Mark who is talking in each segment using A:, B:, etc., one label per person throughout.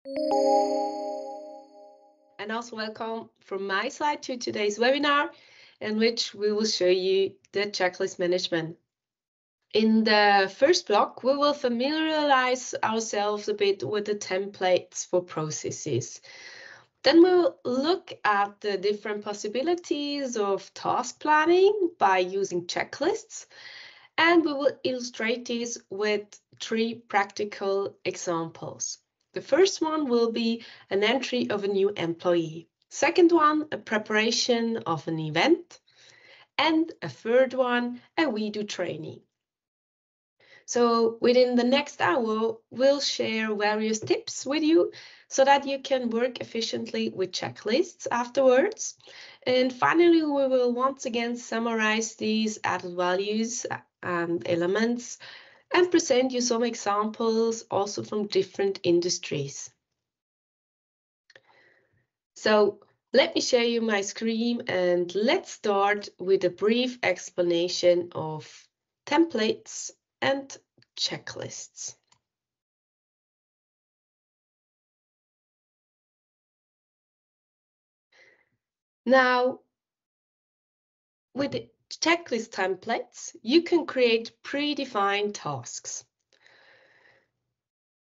A: And also welcome from my side to today's webinar, in which we will show you the checklist management. In the first block, we will familiarize ourselves a bit with the templates for processes. Then we'll look at the different possibilities of task planning by using checklists, and we will illustrate this with 3 practical examples. The first one will be an entry of a new employee. Second one, a preparation of an event. And a third one, a WEDO training. So within the next hour, we'll share various tips with you so that you can work efficiently with checklists afterwards. And finally, we will once again summarize these added values and elements and present you some examples also from different industries. So let me share you my screen, and let's start with a brief explanation of templates and checklists. Now, with the checklist templates, you can create predefined tasks.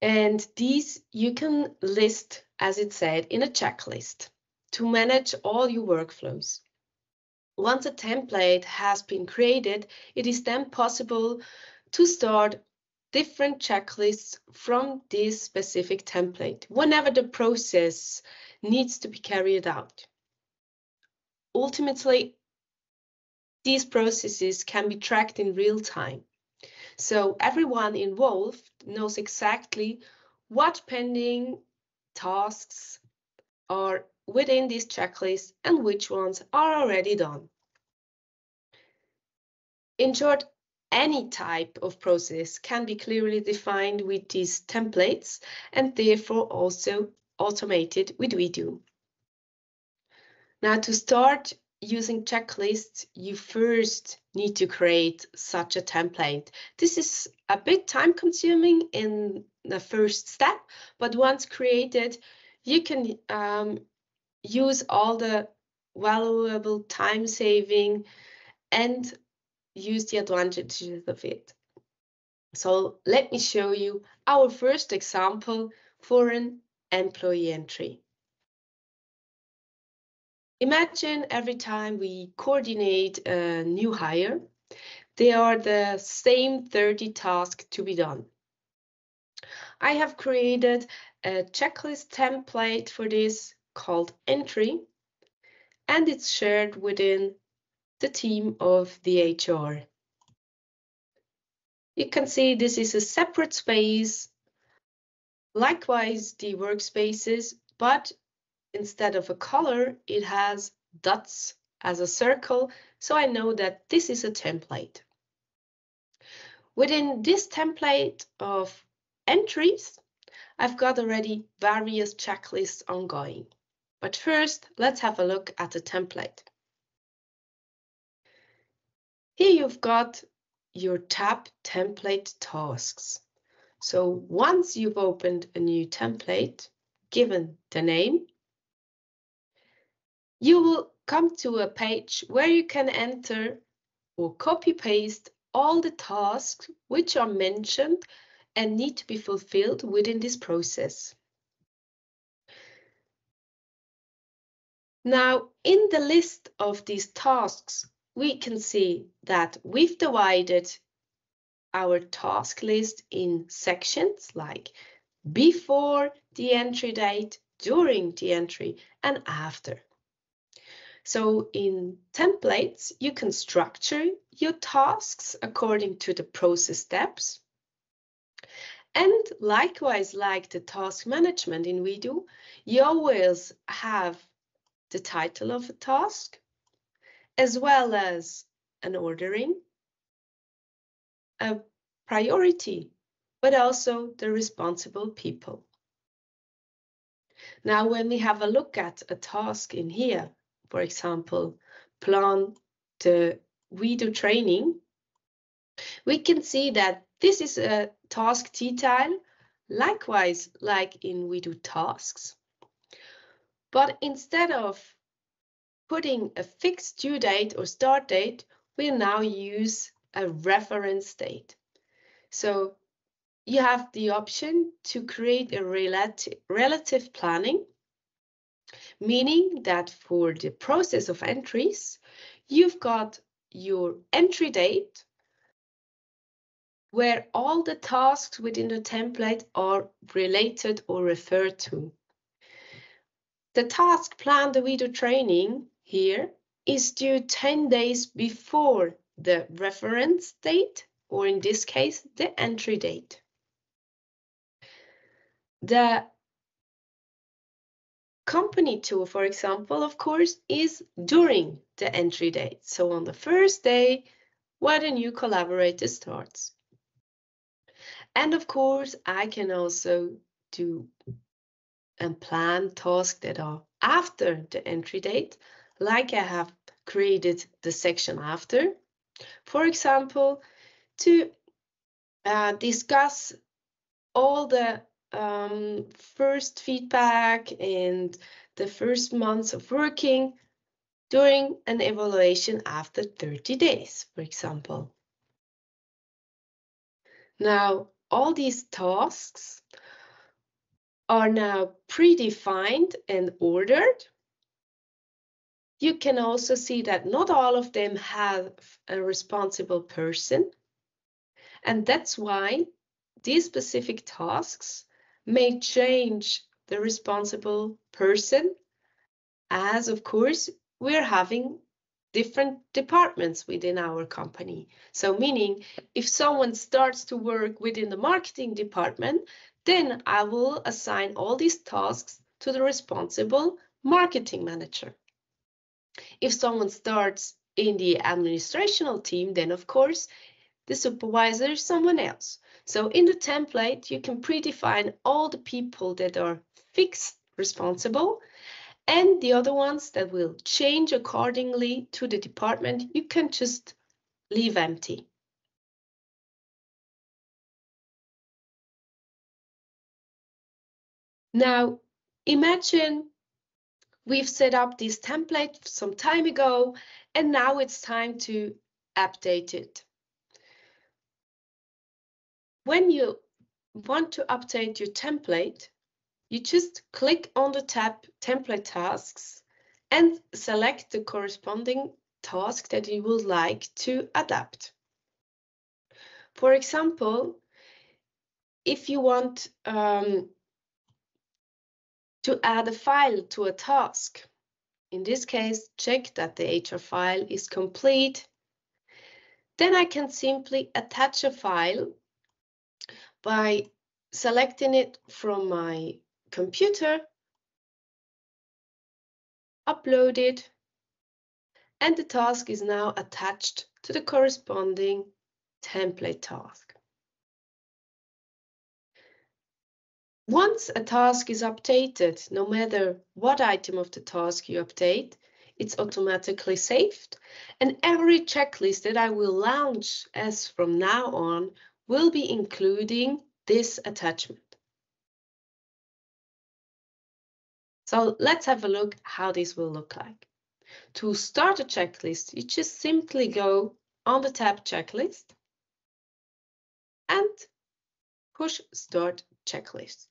A: And these you can list, as it said, in a checklist to manage all your workflows. Once a template has been created, it is then possible to start different checklists from this specific template whenever the process needs to be carried out. Ultimately, these processes can be tracked in real time. So everyone involved knows exactly what pending tasks are within this checklist and which ones are already done. In short, any type of process can be clearly defined with these templates and therefore also automated with WEDO. Now, to start using checklists, you first need to create such a template. This is a bit time-consuming in the first step, but once created, you can use all the valuable time-saving and use the advantages of it. So let me show you our first example for an employee entry. Imagine every time we coordinate a new hire, there are the same 30 tasks to be done. I have created a checklist template for this called entry, and it's shared within the team of the HR. You can see this is a separate space, likewise the workspaces, but instead of a color, it has dots as a circle, so I know that this is a template. Within this template of entries, I've got already various checklists ongoing. But first, let's have a look at the template. Here you've got your tab template tasks. So once you've opened a new template, given the name, you will come to a page where you can enter or copy-paste all the tasks which are mentioned and need to be fulfilled within this process. Now, in the list of these tasks, we can see that we've divided our task list in sections like before the entry date, during the entry, and after. So in templates, you can structure your tasks according to the process steps. And likewise, like the task management in WEDO, you always have the title of a task, as well as an ordering, a priority, but also the responsible people. Now, when we have a look at a task in here, for example, plan the WEDO training, we can see that this is a task detail likewise like in WEDO tasks. But instead of putting a fixed due date or start date, we now use a reference date. So you have the option to create a relative planning, meaning that for the process of entries, you've got your entry date where all the tasks within the template are related or referred to. The task plan, the WEDO training here, is due 10 days before the reference date, or in this case, the entry date. The company tour, for example, of course, is during the entry date. So on the first day where the new collaborator starts. And of course, I can also do and plan tasks that are after the entry date, like I have created the section after. For example, to discuss all the first feedback and the first months of working during an evaluation after 30 days, for example. Now, all these tasks are now predefined and ordered. You can also see that not all of them have a responsible person. And that's why these specific tasks may change the responsible person, as of course, we're having different departments within our company. So meaning if someone starts to work within the marketing department, then I will assign all these tasks to the responsible marketing manager. If someone starts in the administrational team, then of course, the supervisor is someone else. So in the template, you can predefine all the people that are fixed responsible, and the other ones that will change accordingly to the department, you can just leave empty. Now, imagine we've set up this template some time ago, and now it's time to update it. When you want to update your template, you just click on the tab Template Tasks and select the corresponding task that you would like to adapt. For example, if you want to add a file to a task, in this case, check that the HR file is complete, then I can simply attach a file by selecting it from my computer, upload it, and the task is now attached to the corresponding template task. Once a task is updated, no matter what item of the task you update, it's automatically saved, and every checklist that I will launch as from now on will be including this attachment. So let's have a look how this will look like. To start a checklist, you just simply go on the tab Checklist and push Start Checklist.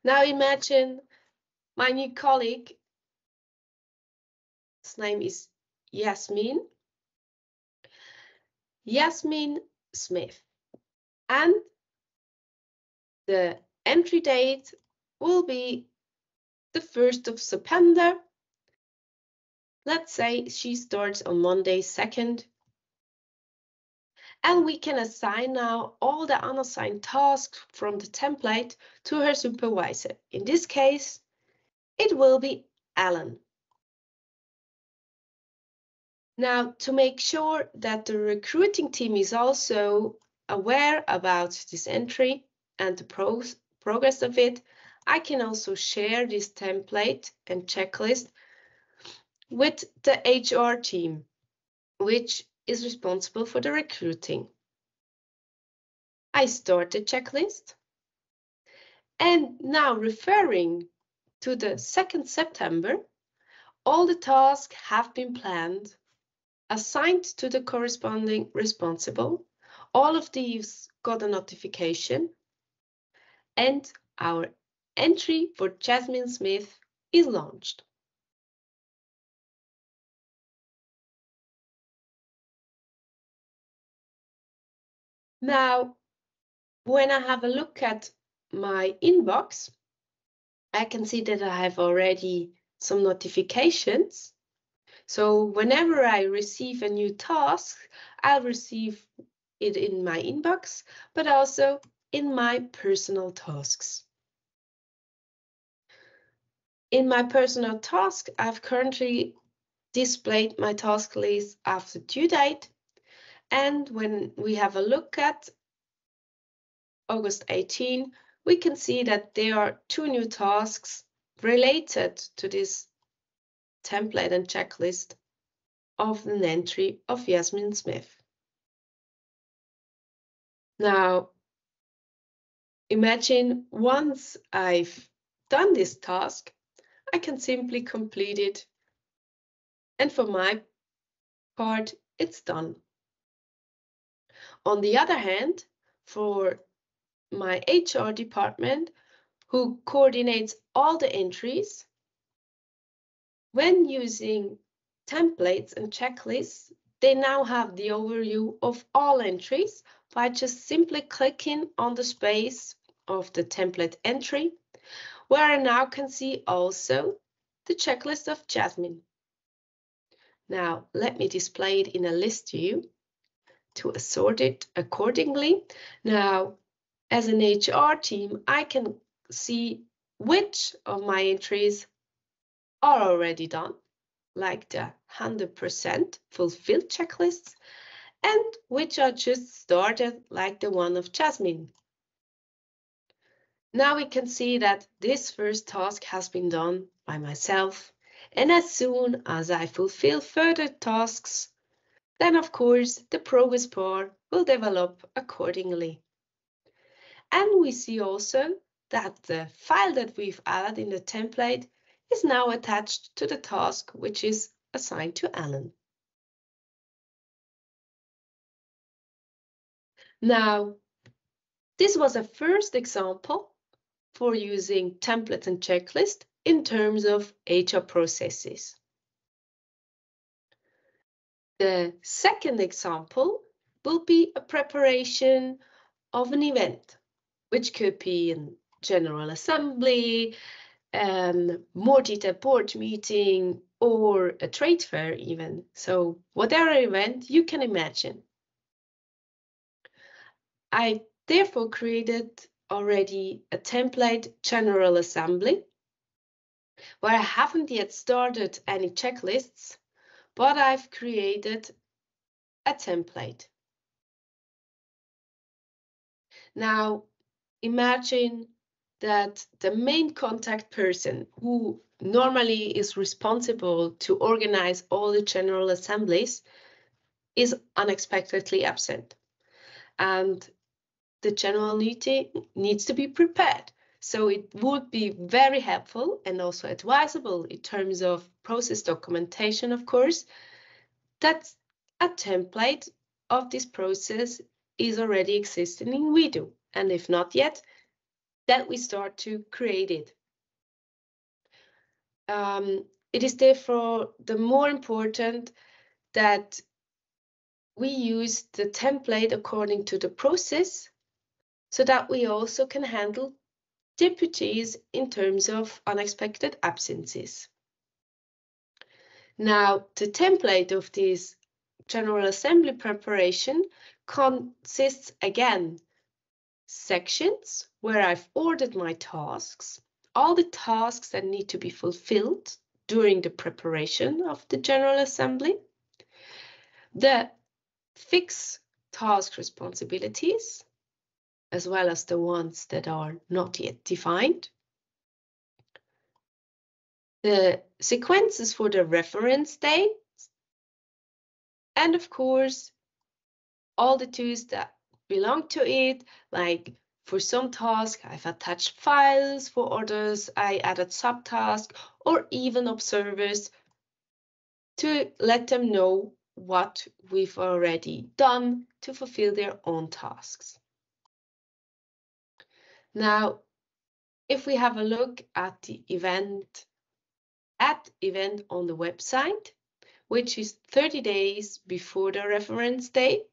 A: Now imagine my new colleague, his name is Yasmin Smith, and the entry date will be the 1st of September. Let's say she starts on Monday 2nd. And we can assign now all the unassigned tasks from the template to her supervisor. In this case, it will be Alan. Now, to make sure that the recruiting team is also aware about this entry and the progress of it, I can also share this template and checklist with the HR team, which is responsible for the recruiting. I start the checklist. And now referring to the 2nd September, all the tasks have been planned, assigned to the corresponding responsible. All of these got a notification, and our entry for Jasmine Smith is launched. Now, when I have a look at my inbox, I can see that I have already some notifications. So whenever I receive a new task, I'll receive it in my inbox, but also in my personal tasks. In my personal task, I've currently displayed my task list after due date. And when we have a look at August 18, we can see that there are 2 new tasks related to this template and checklist of an entry of Jasmine Smith. Now, imagine once I've done this task, I can simply complete it. And for my part, it's done. On the other hand, for my HR department, who coordinates all the entries, when using templates and checklists, they now have the overview of all entries by just simply clicking on the space of the template entry, where I now can see also the checklist of Jasmine. Now, let me display it in a list view to assort it accordingly. Now, as an HR team, I can see which of my entries are already done, like the 100% fulfilled checklists, and which are just started, like the one of Jasmine. Now we can see that this first task has been done by myself, and as soon as I fulfill further tasks, then of course the progress bar will develop accordingly. And we see also that the file that we've added in the template is now attached to the task which is assigned to Alan. Now, this was a first example for using templates and checklists in terms of HR processes. The second example will be a preparation of an event, which could be a general assembly, more detailed board meeting, or a trade fair even. So whatever event you can imagine. I therefore created already a template general assembly where I haven't yet started any checklists, but I've created a template. Now, imagine that the main contact person who normally is responsible to organize all the general assemblies is unexpectedly absent. And the general meeting needs to be prepared. So it would be very helpful and also advisable in terms of process documentation, of course, that a template of this process is already existing in WEDO. And if not yet, that we start to create it. It is therefore the more important that we use the template according to the process so that we also can handle deputies in terms of unexpected absences. Now, the template of this General Assembly preparation consists again sections where I've ordered my tasks, all the tasks that need to be fulfilled during the preparation of the General Assembly, the fixed task responsibilities, as well as the ones that are not yet defined, the sequences for the reference dates, and of course, all the tools that belong to it. Like for some tasks, I've attached files. For others, I added subtasks or even observers to let them know what we've already done to fulfill their own tasks. Now, if we have a look at the event on the website, which is 30 days before the reference date,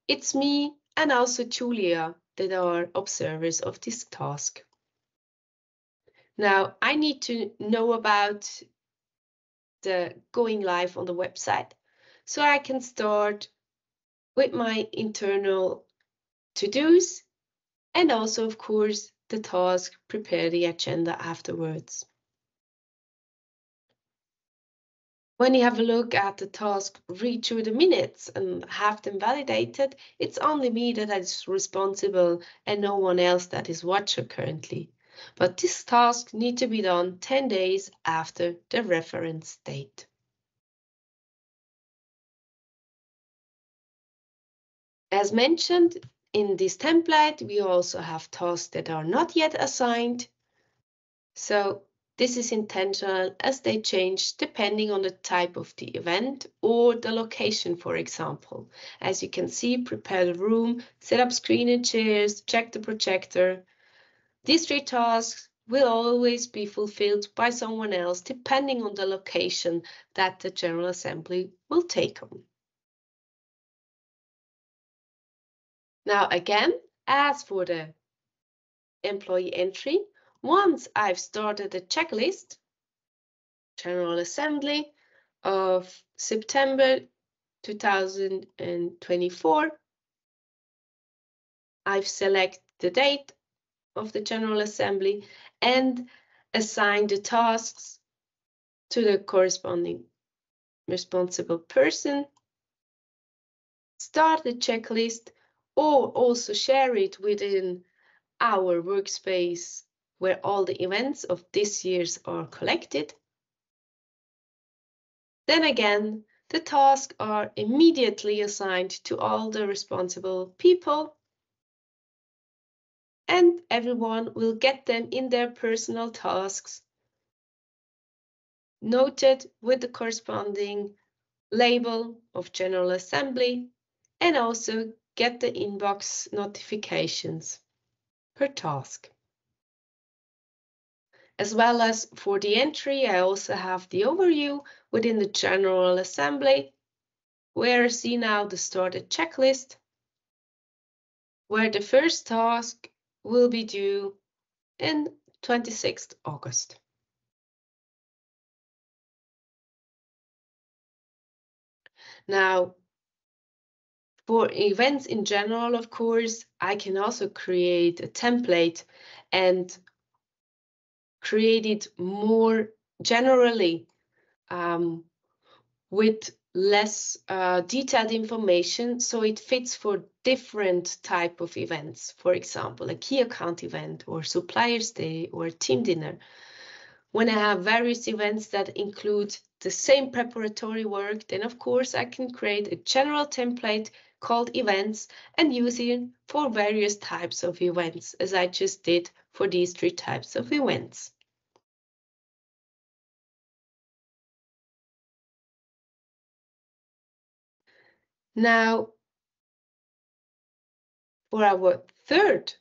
A: it's me and also Julia that are observers of this task. Now, I need to know about the going live on the website, so I can start with my internal to-dos and also, of course, the task, prepare the agenda afterwards. When you have a look at the task, read through the minutes and have them validated, it's only me that is responsible and no one else that is watcher currently. But this task needs to be done 10 days after the reference date. As mentioned in this template, we also have tasks that are not yet assigned. So this is intentional as they change depending on the type of the event or the location, for example. As you can see, prepare the room, set up screen and chairs, check the projector. These 3 tasks will always be fulfilled by someone else depending on the location that the General Assembly will take on. Now again, as for the employee entry, once I've started a checklist, General Assembly of September 2024, I've selected the date of the General Assembly and assigned the tasks to the corresponding responsible person, start the checklist, or also share it within our workspace where all the events of this year's are collected. Then again, the tasks are immediately assigned to all the responsible people, and everyone will get them in their personal tasks, noted with the corresponding label of General Assembly, and also get the inbox notifications per task. As well as for the entry, I also have the overview within the General Assembly, where I see now the started checklist, where the first task will be due in 26th August. Now, for events in general, of course, I can also create a template and create it more generally with less detailed information, so it fits for different type of events. For example, a key account event or suppliers day or a team dinner. When I have various events that include the same preparatory work, then of course I can create a general template called events and use it for various types of events, as I just did for these 3 types of events. Now, for our third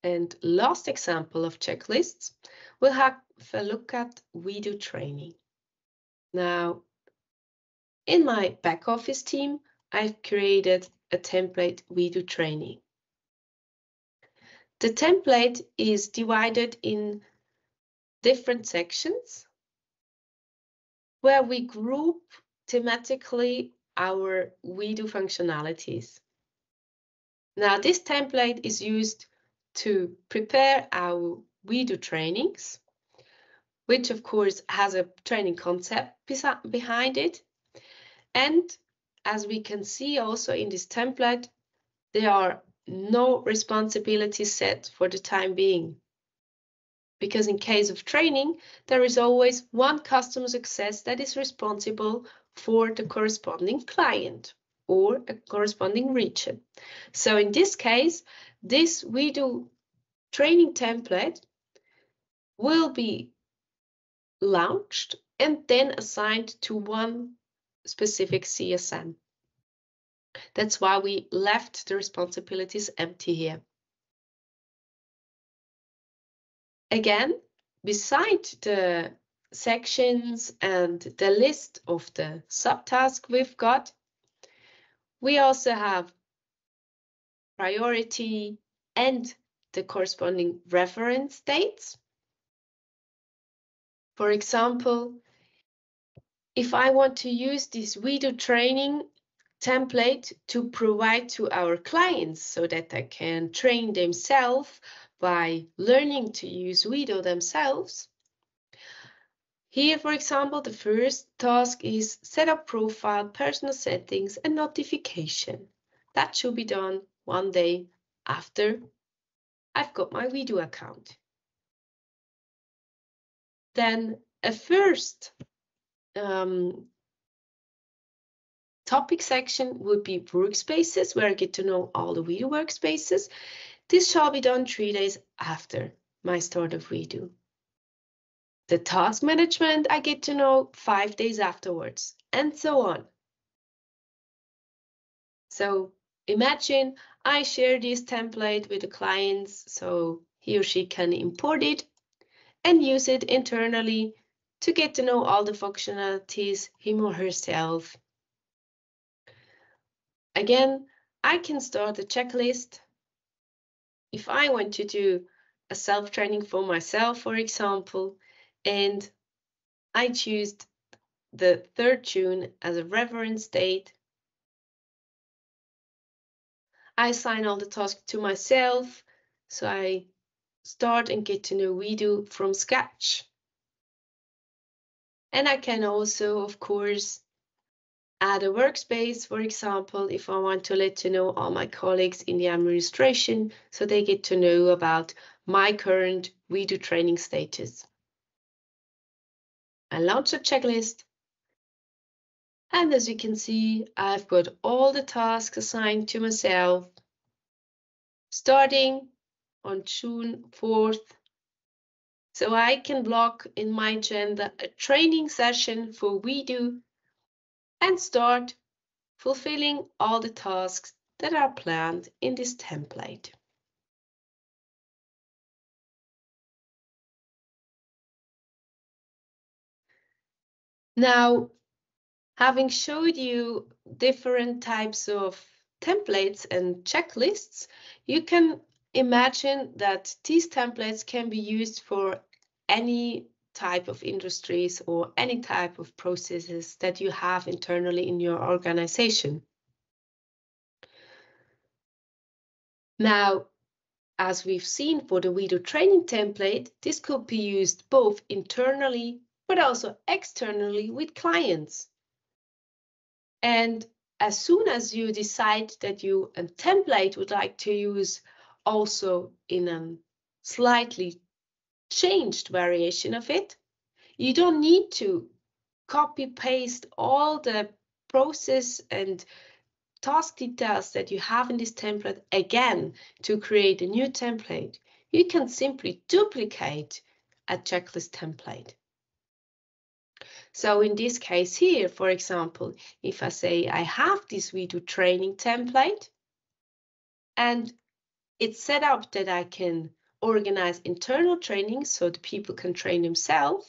A: and last example of checklists, we'll have a look at WEDO training. Now, in my back office team, I've created a template WEDO training. The template is divided in different sections where we group thematically our WEDO functionalities. Now, this template is used to prepare our WEDO trainings, which of course has a training concept behind it. And as we can see also in this template, there are no responsibilities set for the time being. Because in case of training, there is always one customer success that is responsible for the corresponding client. or a corresponding region. So in this case, this WEDO training template will be launched and then assigned to one specific CSM. That's why we left the responsibilities empty here. Again, beside the sections and the list of the subtasks we've got, we also have priority and the corresponding reference dates. For example, if I want to use this WEDO training template to provide to our clients so that they can train themselves by learning to use WEDO themselves. Here, for example, the first task is set up profile, personal settings, and notification. That should be done one day after I've got my WEDO account. Then a first topic section would be workspaces, where I get to know all the WEDO workspaces. This shall be done 3 days after my start of WEDO. The task management I get to know 5 days afterwards, and so on. So imagine I share this template with the clients, so he or she can import it and use it internally to get to know all the functionalities him or herself. Again, I can start a checklist. If I want to do a self-training for myself, for example, and I choose the 3rd June as a reference date, I assign all the tasks to myself, so I start and get to know WEDO from scratch. And I can also, of course, add a workspace, for example, if I want to let you know all my colleagues in the administration, so they get to know about my current WEDO training status. I launch a checklist, and as you can see, I've got all the tasks assigned to myself, starting on June 4th. So I can block in my agenda a training session for WEDO and start fulfilling all the tasks that are planned in this template. Now, having showed you different types of templates and checklists, you can imagine that these templates can be used for any type of industries or any type of processes that you have internally in your organization. Now, as we've seen for the WEDO training template, this could be used both internally but also externally with clients. And as soon as you decide that you a template would like to use also in a slightly changed variation of it, you don't need to copy paste all the process and task details that you have in this template again to create a new template. You can simply duplicate a checklist template. So in this case here, for example, if I say I have this WEDO training template and it's set up that I can organize internal training so the people can train themselves,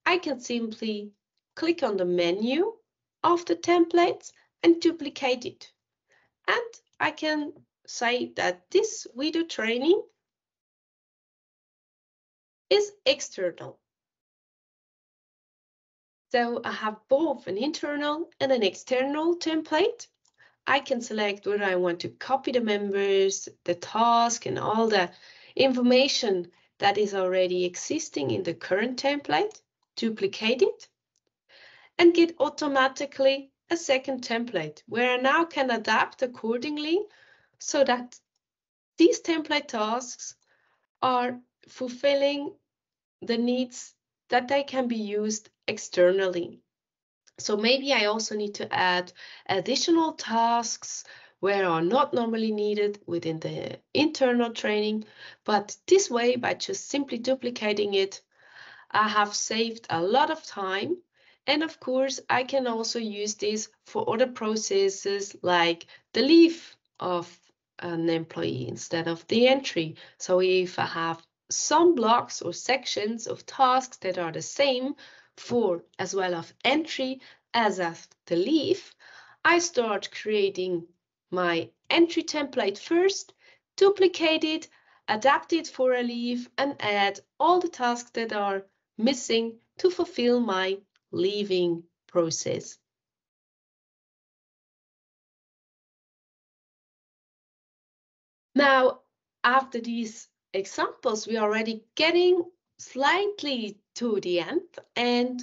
A: I can simply click on the menu of the templates and duplicate it. And I can say that this WEDO training is external. So I have both an internal and an external template. I can select whether I want to copy the members, the task, and all the information that is already existing in the current template, duplicate it, and get automatically a second template where I now can adapt accordingly so that these template tasks are fulfilling the needs that they can be used externally. So maybe I also need to add additional tasks where are not normally needed within the internal training, but this way, by just simply duplicating it, I have saved a lot of time. And of course, I can also use this for other processes like the leave of an employee instead of the entry. So if I have some blocks or sections of tasks that are the same for as well of entry as of the leave, I start creating my entry template first, duplicate it, adapt it for a leave, and add all the tasks that are missing to fulfill my leaving process. Now, after these examples, we are already getting slightly to the end and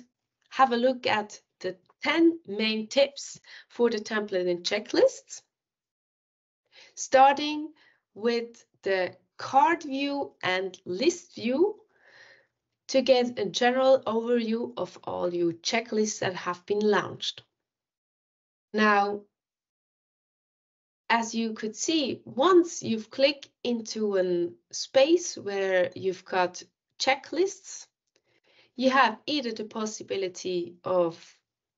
A: have a look at the 10 main tips for the template and checklists, starting with the card view and list view to get a general overview of all your checklists that have been launched. Now, as you could see, once you've clicked into a space where you've got checklists, you have either the possibility of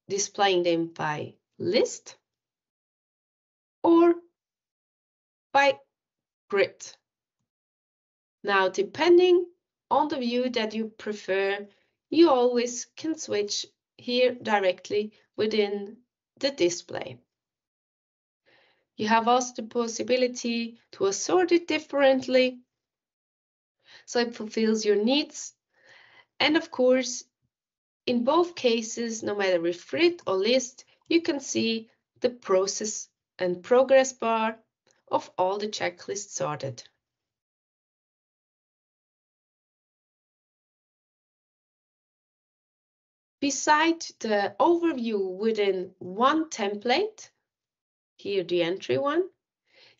A: displaying them by list or by grid. Now, depending on the view that you prefer, you always can switch here directly within the display. You have also the possibility to assort it differently, so it fulfills your needs. And of course, in both cases, no matter with grid or list, you can see the process and progress bar of all the checklists sorted. Beside the overview within one template, here the entry one,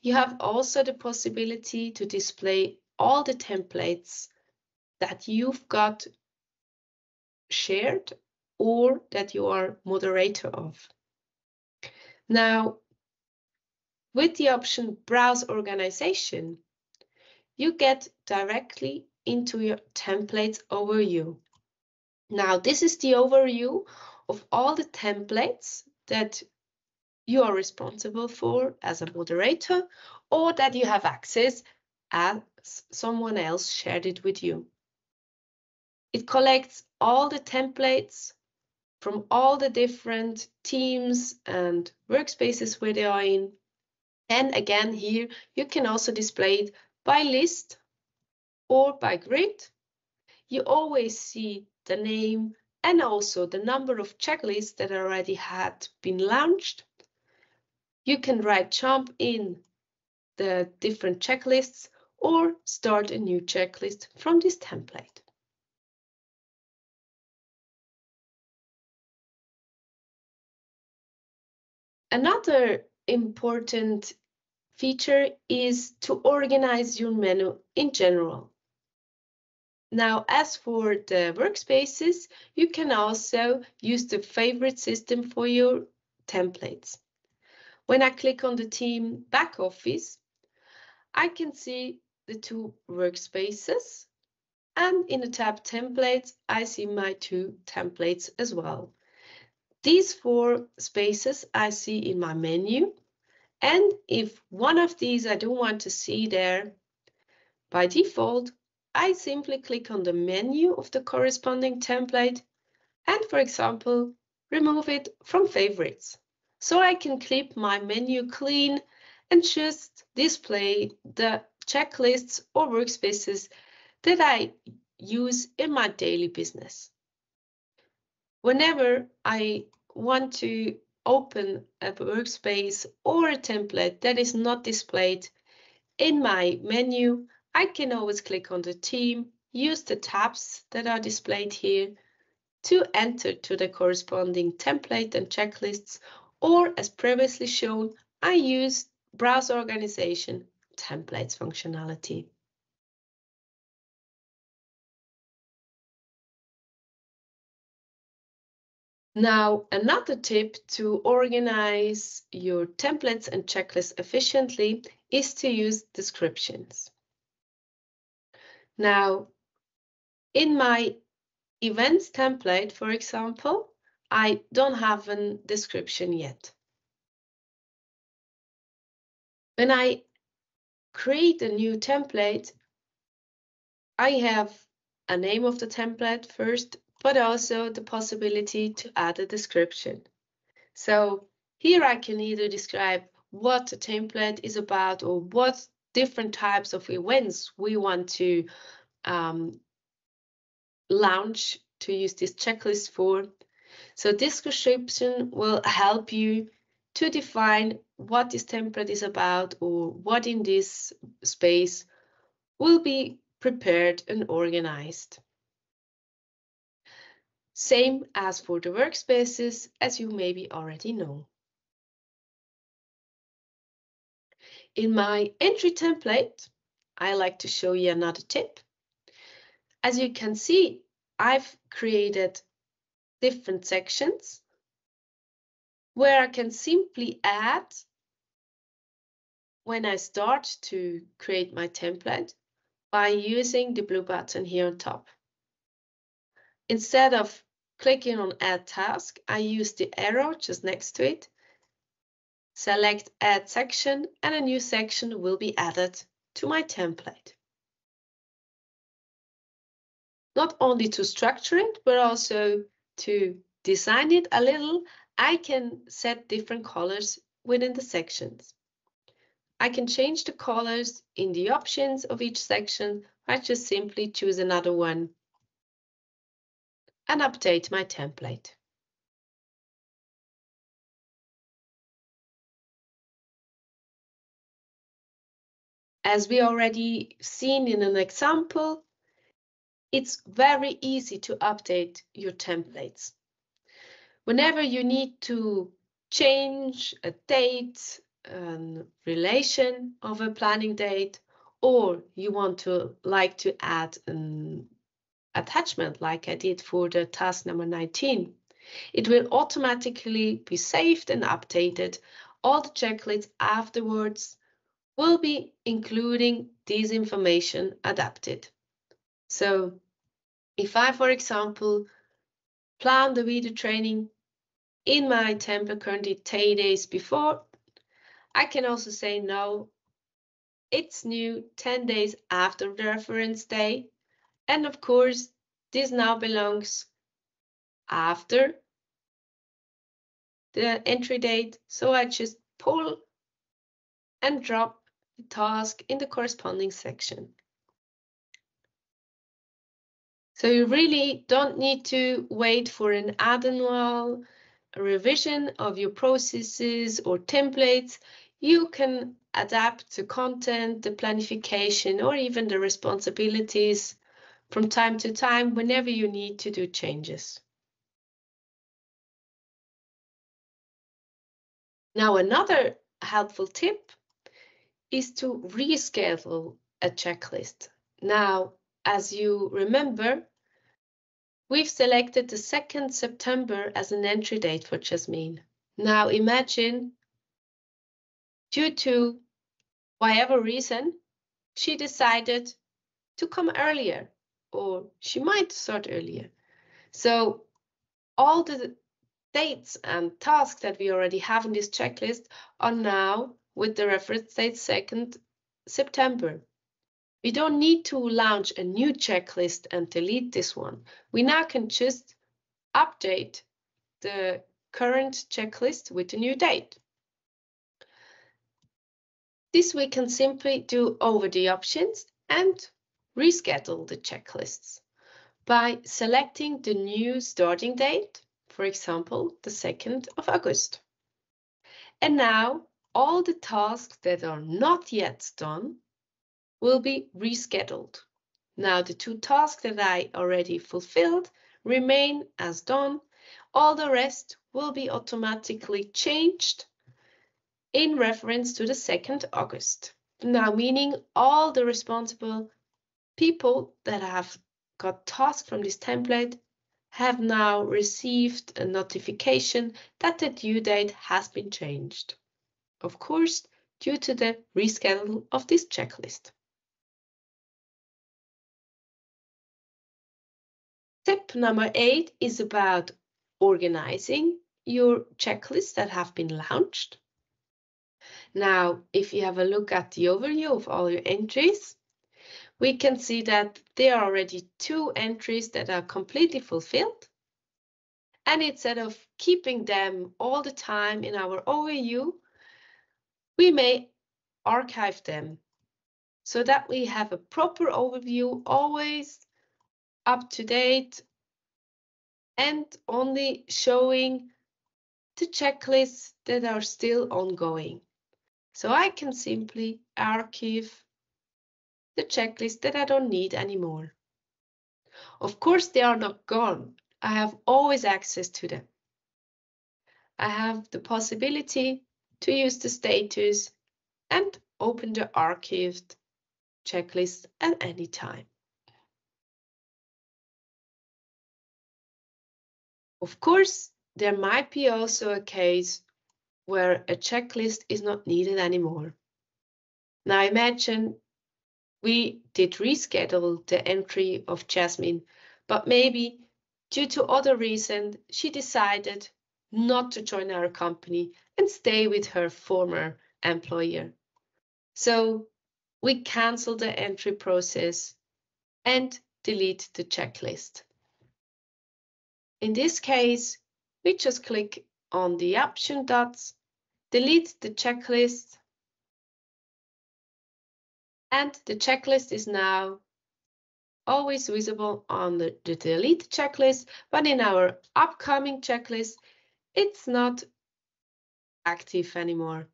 A: you have also the possibility to display all the templates that you've got shared or that you are moderator of. Now, with the option Browse Organization, you get directly into your templates overview. Now, this is the overview of all the templates that you are responsible for as a moderator or that you have access as someone else shared it with you. It collects all the templates from all the different teams and workspaces where they are in. And again, here you can also display it by list or by grid. You always see the name and also the number of checklists that already had been launched. You can jump in the different checklists or start a new checklist from this template. Another important feature is to organize your menu in general. Now, as for the workspaces, you can also use the favorite system for your templates. When I click on the team back office, I can see the 2 workspaces, and in the tab templates, I see my 2 templates as well. These 4 spaces I see in my menu, and if one of these I don't want to see there, by default, I simply click on the menu of the corresponding template and, for example, remove it from favorites. So I can keep my menu clean and just display the checklists or workspaces that I use in my daily business. Whenever I want to open a workspace or a template that is not displayed in my menu, I can always click on the team, use the tabs that are displayed here to enter to the corresponding template and checklists, or as previously shown, I use Browse Organization templates functionality. Now, another tip to organize your templates and checklists efficiently is to use descriptions. Now, in my events template, for example, I don't have a description yet. When I create a new template, I have a name of the template first, but also the possibility to add a description. So here I can either describe what the template is about or what different types of events we want to launch to use this checklist for. So this description will help you to define what this template is about or what in this space will be prepared and organized. Same as for the workspaces, as you maybe already know. In my entry template, I like to show you another tip. As you can see, I've created different sections where I can simply add when I start to create my template by using the blue button here on top. Instead of clicking on Add Task, I use the arrow just next to it, select Add Section, and a new section will be added to my template. Not only to structure it, but also to design it a little, I can set different colors within the sections. I can change the colors in the options of each section. I just simply choose another one and update my template. As we already seen in an example, it's very easy to update your templates. Whenever you need to change a date, a relation of a planning date, or you want to add an attachment like I did for the task number 19, it will automatically be saved and updated. All the checklists afterwards will be including this information adapted. So if I, for example, plan the WEDO training in my template currently 10 days before, I can also say no, it's new 10 days after the reference day. And of course, this now belongs after the entry date. So I just pull and drop the task in the corresponding section. So you really don't need to wait for an annual revision of your processes or templates. You can adapt the content, the planification, or even the responsibilities from time to time whenever you need to do changes. Now, another helpful tip is to reschedule a checklist. Now, as you remember, we've selected the 2nd September as an entry date for Jasmine. Now imagine, due to whatever reason, she decided to come earlier, or she might start earlier. So all the dates and tasks that we already have in this checklist are now with the reference date 2nd September. We don't need to launch a new checklist and delete this one. We now can just update the current checklist with the new date. This we can simply do over the options and reschedule the checklists by selecting the new starting date, for example, the 2nd of August. And now all the tasks that are not yet done will be rescheduled. Now the 2 tasks that I already fulfilled remain as done. All the rest will be automatically changed in reference to the 2nd August. Now, meaning all the responsible people that have got tasks from this template have now received a notification that the due date has been changed. Of course, due to the reschedule of this checklist. Tip number 8 is about organizing your checklists that have been launched. Now, if you have a look at the overview of all your entries, we can see that there are already 2 entries that are completely fulfilled. And instead of keeping them all the time in our overview, we may archive them so that we have a proper overview, always up to date, and only showing the checklists that are still ongoing. So I can simply archive the checklists that I don't need anymore. Of course, they are not gone. I have always access to them. I have the possibility to use the status and open the archived checklist at any time. Of course, there might be also a case where a checklist is not needed anymore. Now imagine we did reschedule the entry of Jasmine, but maybe due to other reasons, she decided not to join our company and stay with her former employer. So we cancel the entry process and delete the checklist. In this case, we just click on the option dots, delete the checklist, and the checklist is now always visible on the delete checklist, but in our upcoming checklist, it's not active anymore.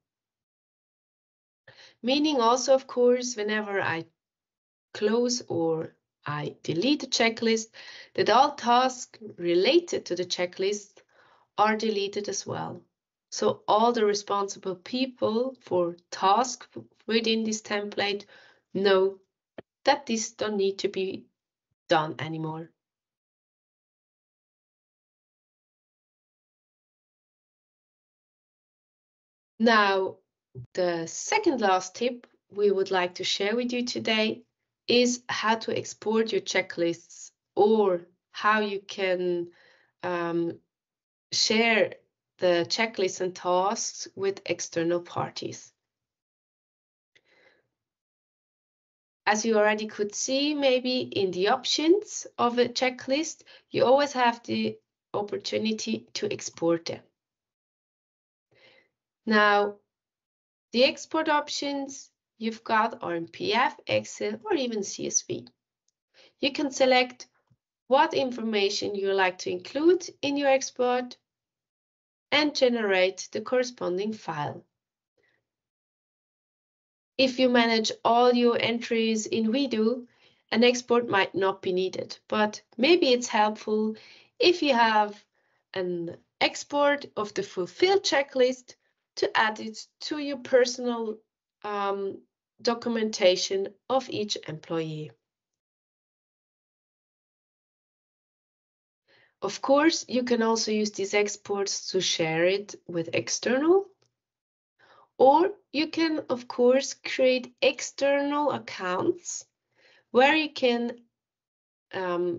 A: Meaning also, of course, whenever I close or I delete the checklist, that all tasks related to the checklist are deleted as well. So all the responsible people for tasks within this template know that this don't need to be done anymore. Now, the second last tip we would like to share with you today is how to export your checklists, or how you can share the checklists and tasks with external parties. As you already could see, maybe in the options of a checklist, you always have the opportunity to export them. Now, the export options you've got are in PDF, Excel, or even CSV. You can select what information you like to include in your export and generate the corresponding file. If you manage all your entries in WEDO, an export might not be needed, but maybe it's helpful if you have an export of the fulfilled checklist to add it to your personal documentation of each employee. Of course, you can also use these exports to share it with external, or you can, of course, create external accounts where you can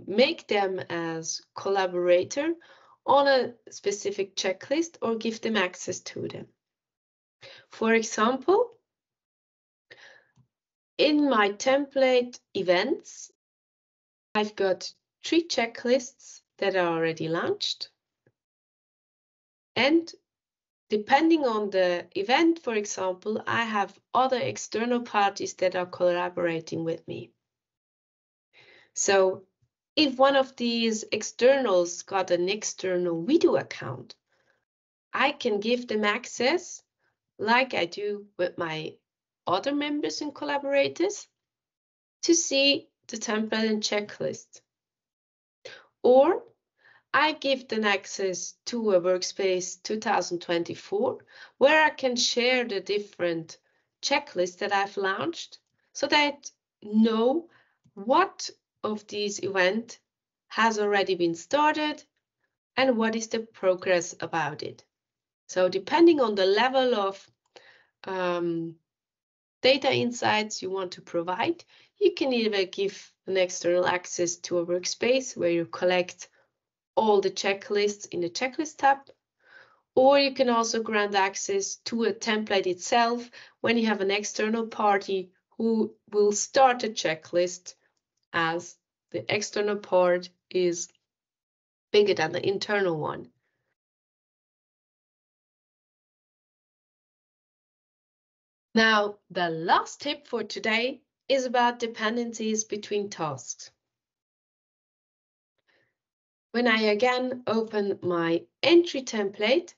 A: make them as collaborator on a specific checklist or give them access to them. For example, in my template events, I've got 3 checklists that are already launched. And depending on the event, for example, I have other external parties that are collaborating with me. So if one of these externals got an external WEDO account, I can give them access, like I do with my other members and collaborators, to see the template and checklist. Or I give them access to a workspace 2024, where I can share the different checklists that I've launched, so that I know what of these events has already been started, and what is the progress about it. So depending on the level of data insights you want to provide, you can either give an external access to a workspace where you collect all the checklists in the checklist tab, or you can also grant access to a template itself when you have an external party who will start a checklist as the external part is bigger than the internal one. Now, the last tip for today is about dependencies between tasks. When I again open my entry template,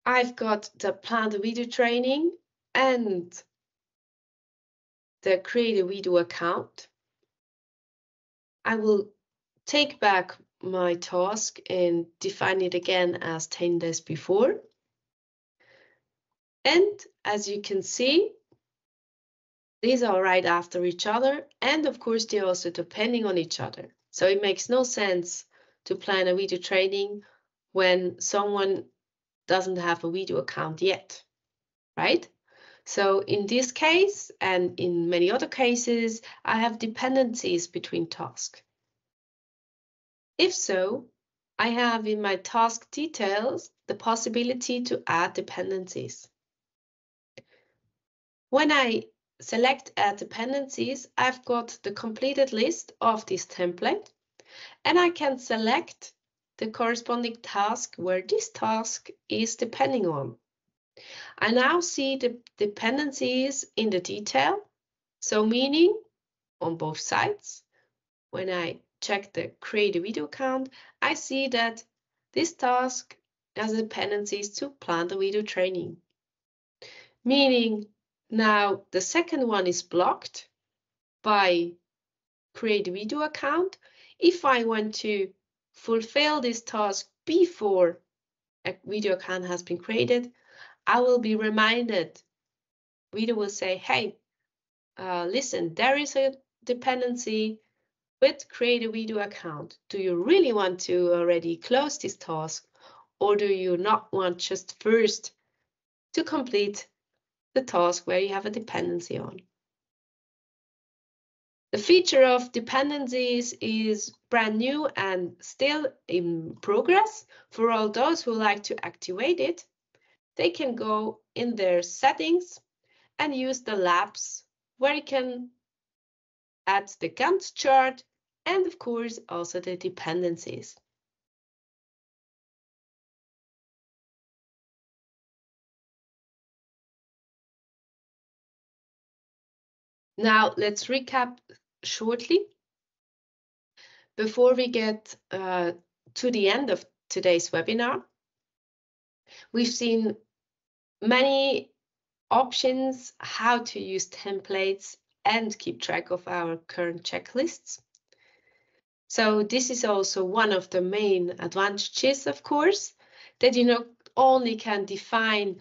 A: I've got the plan the video training and the create a WEDO account. I will take back my task and define it again as 10 days before. And as you can see, these are right after each other. And of course, they're also depending on each other. So it makes no sense to plan a WEDO training when someone doesn't have a WEDO account yet, right? So in this case, and in many other cases, I have dependencies between tasks. If so, I have in my task details the possibility to add dependencies. When I select Add Dependencies, I've got the completed list of this template, and I can select the corresponding task where this task is depending on. I now see the dependencies in the detail, so meaning on both sides. When I check the Create a WEDO account, I see that this task has dependencies to plan the WEDO training, meaning now the second one is blocked by Create a WEDO account. If I want to fulfill this task before a WEDO account has been created, I will be reminded. WEDO will say, hey, listen, there is a dependency with Create a WEDO account. Do you really want to already close this task, or do you not want just first to complete the task where you have a dependency on? The feature of dependencies is brand new and still in progress. For all those who like to activate it, they can go in their settings and use the labs where you can add the Gantt chart and of course also the dependencies. Now let's recap shortly before we get to the end of today's webinar. We've seen many options how to use templates and keep track of our current checklists. So this is also one of the main advantages, of course, that you not only can define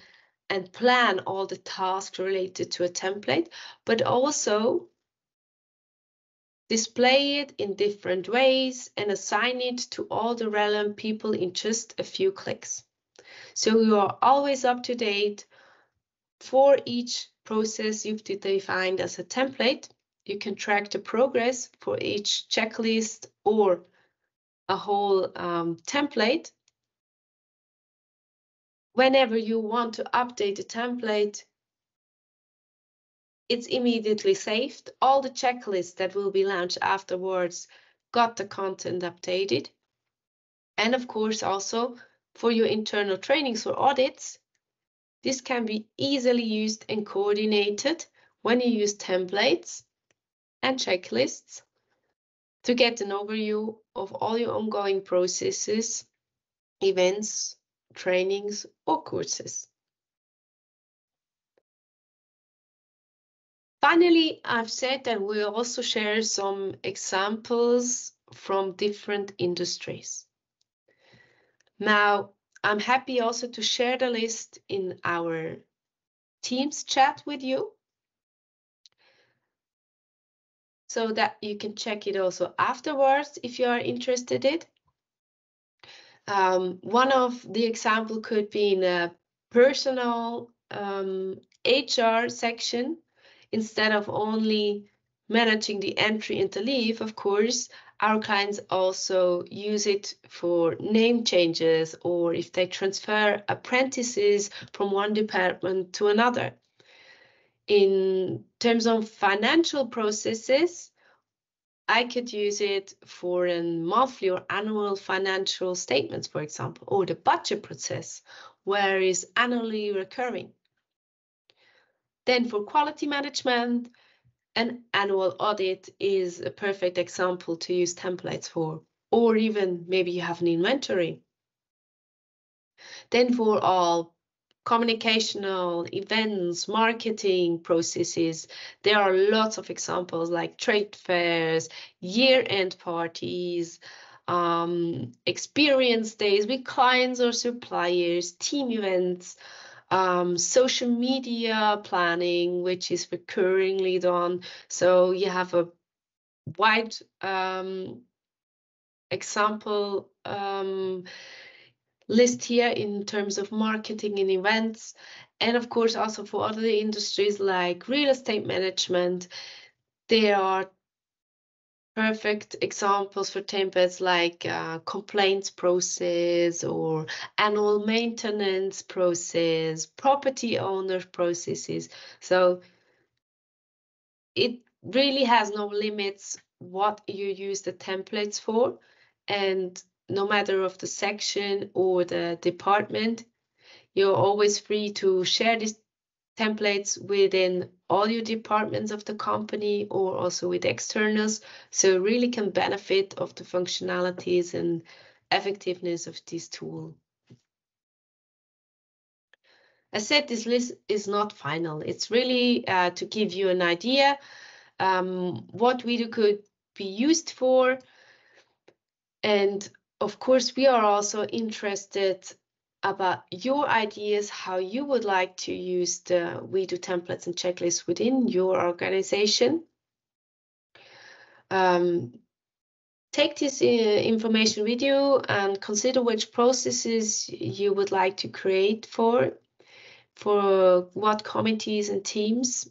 A: and plan all the tasks related to a template, but also display it in different ways and assign it to all the relevant people in just a few clicks. So you are always up to date for each process you've defined as a template. You can track the progress for each checklist or a whole template. Whenever you want to update the template, it's immediately saved. All the checklists that will be launched afterwards got the content updated. And of course, also for your internal trainings or audits, this can be easily used and coordinated when you use templates and checklists to get an overview of all your ongoing processes, events, trainings, or courses. Finally, I've said that we'll also share some examples from different industries. Now, I'm happy also to share the list in our Teams chat with you. so that you can check it also afterwards if you are interested in it. One of the example could be in a personal HR section. Instead of only managing the entry and the leave, of course, our clients also use it for name changes or if they transfer apprentices from one department to another. In terms of financial processes, I could use it for a monthly or annual financial statements, for example, or the budget process, where is annually recurring. Then for quality management, an annual audit is a perfect example to use templates for, or even maybe you have an inventory. Then for all communicational events, marketing processes, there are lots of examples like trade fairs, year-end parties, experience days with clients or suppliers, team events, social media planning, which is recurringly done. So you have a wide example list here in terms of marketing and events. And of course, also for other industries like real estate management, there are perfect examples for templates like complaints process or annual maintenance process, property owner processes. So it really has no limits what you use the templates for, and no matter of the section or the department, you're always free to share these templates within all your departments of the company or also with externals, so really can benefit of the functionalities and effectiveness of this tool. As said, this list is not final. It's really to give you an idea what WEDO could be used for. And of course, we are also interested about your ideas, how you would like to use the WEDO templates and checklists within your organization. Take this information with you and consider which processes you would like to create for what committees and teams.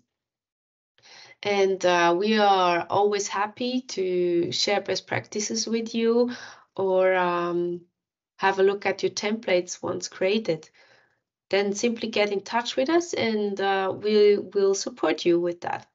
A: And we are always happy to share best practices with you or have a look at your templates once created. Then simply get in touch with us and we will support you with that.